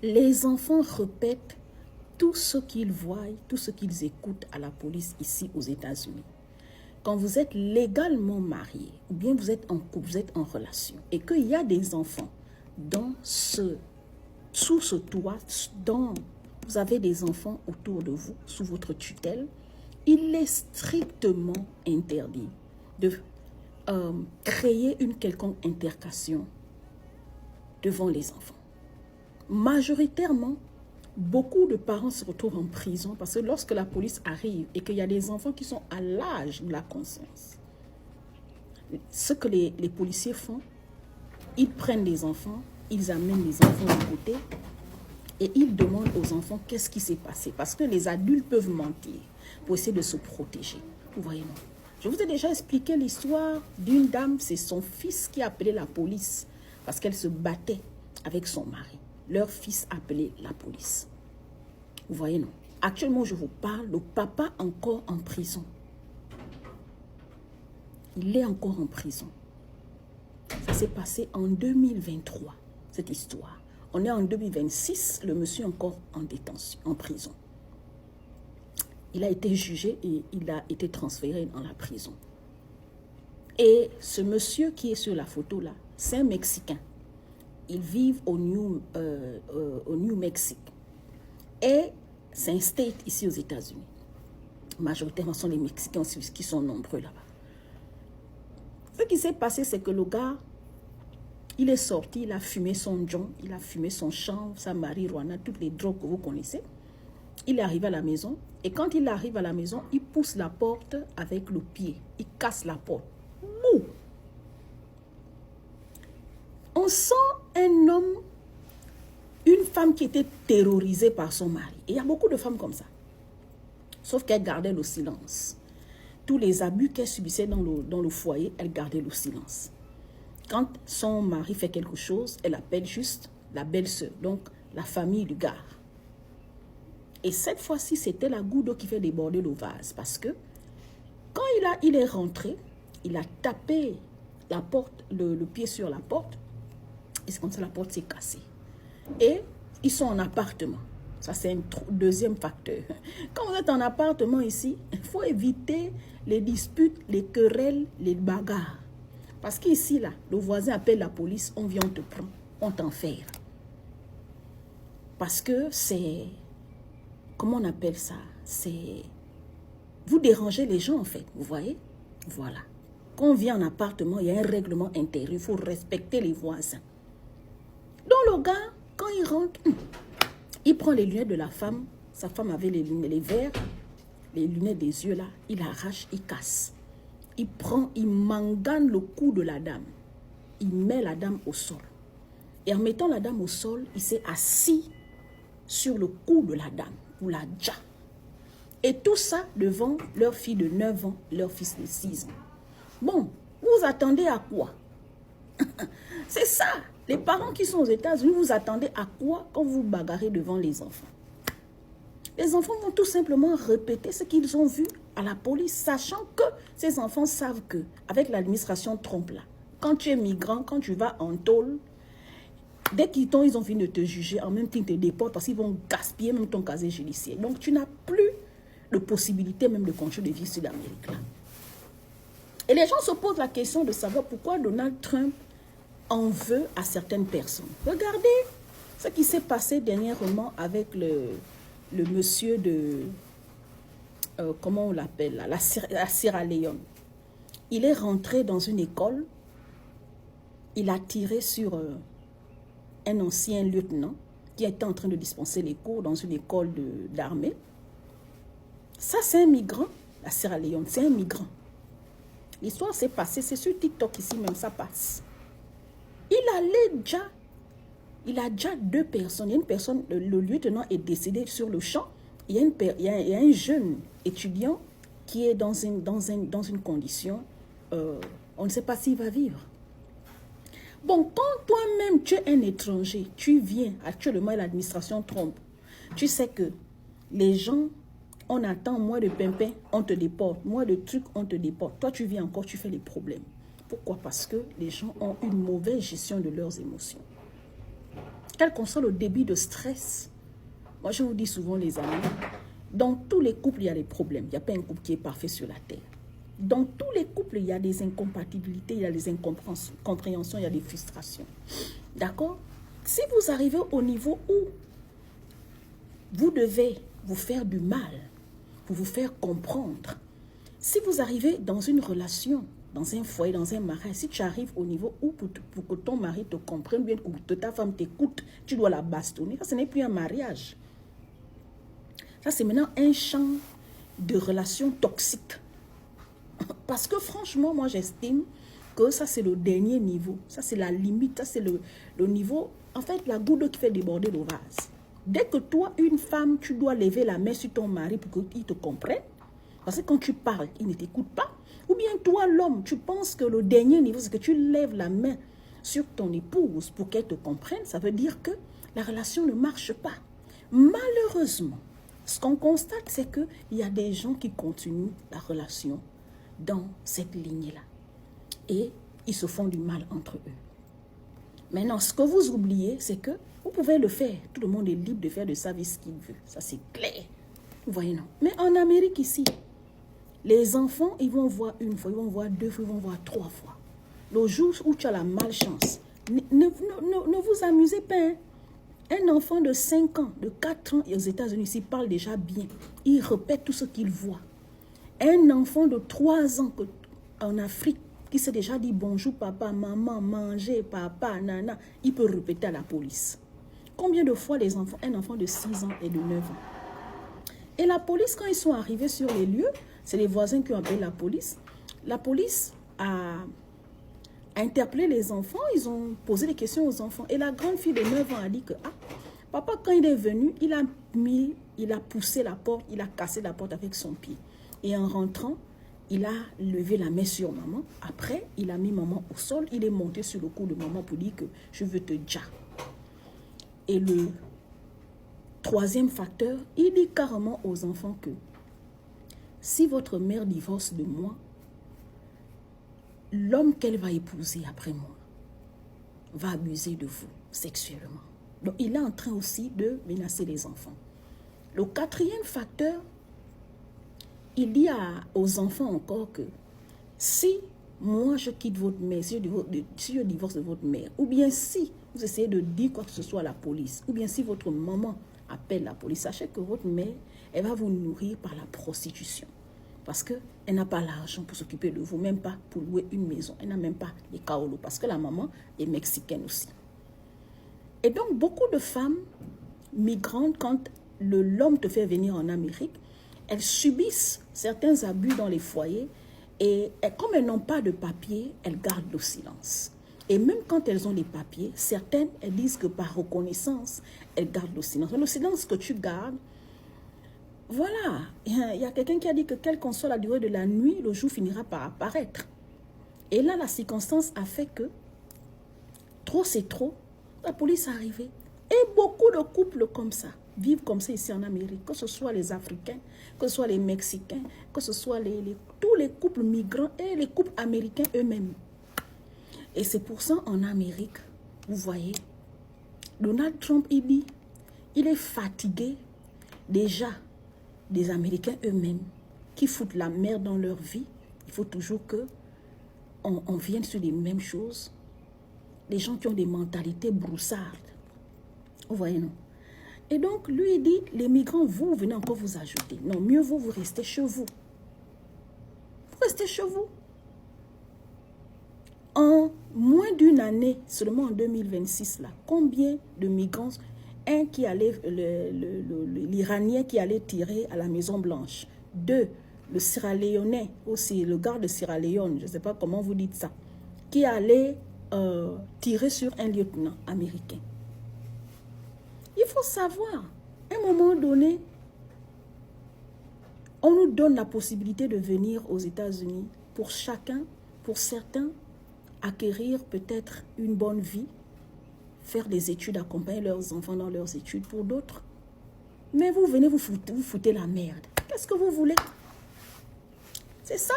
Les enfants répètent tout ce qu'ils voient, tout ce qu'ils écoutent à la police ici aux États-Unis. Quand vous êtes légalement marié, ou bien vous êtes en couple, vous êtes en relation, et qu'il y a des enfants sous ce toit, vous avez des enfants autour de vous, sous votre tutelle, il est strictement interdit de créer une quelconque intercation devant les enfants. Majoritairement, beaucoup de parents se retrouvent en prison parce que lorsque la police arrive et qu'il y a des enfants qui sont à l'âge de la conscience, ce que les policiers font, ils prennent des enfants, ils amènent les enfants de côté et ils demandent aux enfants qu'est-ce qui s'est passé. Parce que les adultes peuvent mentir pour essayer de se protéger. Vous voyez, non? Je vous ai déjà expliqué l'histoire d'une dame, c'est son fils qui a appelé la police parce qu'elle se battait avec son mari. Leur fils appelait la police. Vous voyez, non? Actuellement, je vous parle, le papa encore en prison. Il est encore en prison. Ça s'est passé en 2023, cette histoire. On est en 2026, le monsieur est encore en détention, en prison. Il a été jugé et il a été transféré dans la prison. Et ce monsieur qui est sur la photo là, c'est un Mexicain. Ils vivent au New Mexico. Et c'est un state ici aux États-Unis. Majoritairement, ce sont les Mexicains qui sont nombreux là-bas. Ce qui s'est passé, c'est que le gars, il est sorti, il a fumé son joint, il a fumé son chanvre, sa marijuana, toutes les drogues que vous connaissez. Il est arrivé à la maison. Et quand il arrive à la maison, il pousse la porte avec le pied. Il casse la porte. Bouh! On sent un homme, une femme qui était terrorisée par son mari. Et il y a beaucoup de femmes comme ça. Sauf qu'elle gardait le silence. Tous les abus qu'elle subissait dans le foyer, elle gardait le silence. Quand son mari fait quelque chose, elle appelle juste la belle-sœur, donc la famille du gars. Et cette fois-ci, c'était la goutte d'eau qui fait déborder le vase. Parce que quand il est rentré, il a tapé la porte, le pied sur la porte. Et c'est comme ça la porte s'est cassée. Et ils sont en appartement. Ça, c'est un deuxième facteur. Quand vous êtes en appartement ici, il faut éviter les disputes, les querelles, les bagarres. Parce qu'ici, là, le voisin appelle la police, on vient, on te prend, on t'enferme. Parce que c'est... Comment on appelle ça? C'est... Vous dérangez les gens, en fait, vous voyez? Voilà. Quand on vient en appartement, il y a un règlement intérieur. Il faut respecter les voisins. Donc, le gars, quand il rentre, il prend les lunettes de la femme. Sa femme avait les lunettes, les verres, les lunettes des yeux, là. Il arrache, il casse. Il mangane le cou de la dame. Il met la dame au sol. Et en mettant la dame au sol, il s'est assis sur le cou de la dame, pour la dja. Et tout ça devant leur fille de 9 ans, leur fils de 6 ans. Bon, vous attendez à quoi? C'est ça. Les parents qui sont aux États-Unis, vous attendez à quoi quand vous bagarrez devant les enfants? Les enfants vont tout simplement répéter ce qu'ils ont vu à la police, sachant que ces enfants savent que, avec l'administration Trump là, quand tu es migrant, quand tu vas en tôle, dès qu'ils ont fini de te juger, en même temps ils te déportent parce qu'ils vont gaspiller même ton casier judiciaire. Donc tu n'as plus de possibilité même de continuer de vivre sur l'Amérique là. Et les gens se posent la question de savoir pourquoi Donald Trump en veut à certaines personnes. Regardez ce qui s'est passé dernièrement avec le monsieur de... comment on l'appelle, la Sierra Leone. Il est rentré dans une école. Il a tiré sur un ancien lieutenant qui était en train de dispenser les cours dans une école d'armée. Ça, c'est un migrant. La Sierra Leone, c'est un migrant. L'histoire s'est passée, c'est sur TikTok ici même, ça passe. Il a déjà 2 personnes. Il y a une personne, le lieutenant est décédé sur le champ. Il y a un jeune étudiant qui est dans une condition, on ne sait pas s'il va vivre. Bon, quand toi-même tu es un étranger, tu viens actuellement à l'administration Trump, tu sais que les gens, on attend moins de pimpin, on te déporte, moins de trucs, on te déporte. Toi, tu viens encore, tu fais les problèmes. Pourquoi? Parce que les gens ont une mauvaise gestion de leurs émotions. quel qu'en soit le débit de stress, moi je vous dis souvent les amis, dans tous les couples il y a des problèmes. Il n'y a pas un couple qui est parfait sur la terre. Dans tous les couples, il y a des incompatibilités, il y a des incompréhensions, il y a des frustrations. D'accord? Si vous arrivez au niveau où vous devez vous faire du mal pour vous faire comprendre, si vous arrivez dans une relation, dans un foyer, dans un mariage, si tu arrives au niveau où pour que ton mari te comprenne bien, que ta femme t'écoute, tu dois la bastonner, ça ce n'est plus un mariage. Ça c'est maintenant un champ de relations toxiques. Parce que franchement, moi j'estime que ça c'est le dernier niveau. Ça c'est la limite, ça c'est le niveau, en fait la goutte qui fait déborder le vase. Dès que toi, une femme, tu dois lever la main sur ton mari pour qu'il te comprenne. Parce que quand tu parles, il ne t'écoute pas. Ou bien toi, l'homme, tu penses que le dernier niveau, c'est que tu lèves la main sur ton épouse pour qu'elle te comprenne. Ça veut dire que la relation ne marche pas. Malheureusement, ce qu'on constate, c'est qu'il y a des gens qui continuent la relation dans cette lignée-là. Et ils se font du mal entre eux. Maintenant, ce que vous oubliez, c'est que vous pouvez le faire. Tout le monde est libre de faire de sa vie ce qu'il veut. Ça, c'est clair. Vous voyez, non? Mais en Amérique, ici, les enfants, ils vont voir une fois, ils vont voir deux fois, ils vont voir trois fois. Le jour où tu as la malchance, ne vous amusez pas. Hein? Un enfant de 5 ans, de 4 ans, aux États-Unis, il parle déjà bien. Il répète tout ce qu'il voit. Un enfant de 3 ans en Afrique, qui s'est déjà dit bonjour papa, maman, manger, papa, nana, il peut répéter à la police. Combien de fois un enfant de 6 ans et de 9 ans? Et la police, quand ils sont arrivés sur les lieux, c'est les voisins qui ont appelé la police. La police a interpellé les enfants, ils ont posé des questions aux enfants. Et la grande fille de 9 ans a dit que, papa, quand il est venu, il a poussé la porte, il a cassé la porte avec son pied. Et en rentrant, il a levé la main sur maman. Après, il a mis maman au sol. Il est monté sur le cou de maman pour dire que je veux te dja. Et le troisième facteur, il dit carrément aux enfants que si votre mère divorce de moi, l'homme qu'elle va épouser après moi va abuser de vous sexuellement. Donc, il est en train aussi de menacer les enfants. Le quatrième facteur, il dit aux enfants encore que si moi je quitte votre mère, si je divorce de votre mère, ou bien si vous essayez de dire quoi que ce soit à la police, ou bien si votre maman appelle la police, sachez que votre mère, elle va vous nourrir par la prostitution. Parce qu'elle n'a pas l'argent pour s'occuper de vous, même pas pour louer une maison. Elle n'a même pas les kaolos, parce que la maman est mexicaine aussi. Et donc, beaucoup de femmes migrantes, quand l'homme te fait venir en Amérique, elles subissent certains abus dans les foyers et comme elles n'ont pas de papier, elles gardent le silence. Et même quand elles ont des papiers, certaines, elles disent que par reconnaissance, elles gardent le silence. Mais le silence que tu gardes, voilà, il y a quelqu'un qui a dit que quelle qu'en soit la durée de la nuit, le jour finira par apparaître. Et là, la circonstance a fait que, trop c'est trop, la police est arrivée. Et beaucoup de couples comme ça vivent comme ça ici en Amérique, que ce soit les Africains, que ce soit les Mexicains, que ce soit tous les couples migrants et les couples américains eux-mêmes. Et c'est pour ça en Amérique, vous voyez, Donald Trump, il dit, il est fatigué déjà des Américains eux-mêmes qui foutent la merde dans leur vie. Il faut toujours qu'on vienne sur les mêmes choses. Les gens qui ont des mentalités broussardes. Vous voyez, non? Et donc, lui, il dit, les migrants, vous venez encore vous ajouter. Non, mieux vaut vous rester chez vous. Vous restez chez vous. En moins d'une année, seulement en 2026, là, combien de migrants, l'Iranien qui allait tirer à la Maison Blanche, 2, le Sierra Léonais aussi, le garde de Sierra Leone, je ne sais pas comment vous dites ça, qui allait tirer sur un lieutenant américain. Il faut savoir, à un moment donné, on nous donne la possibilité de venir aux États-Unis pour chacun, pour certains, acquérir peut-être une bonne vie, faire des études, accompagner leurs enfants dans leurs études, pour d'autres. Mais vous venez, vous foutez la merde. Qu'est-ce que vous voulez? C'est ça.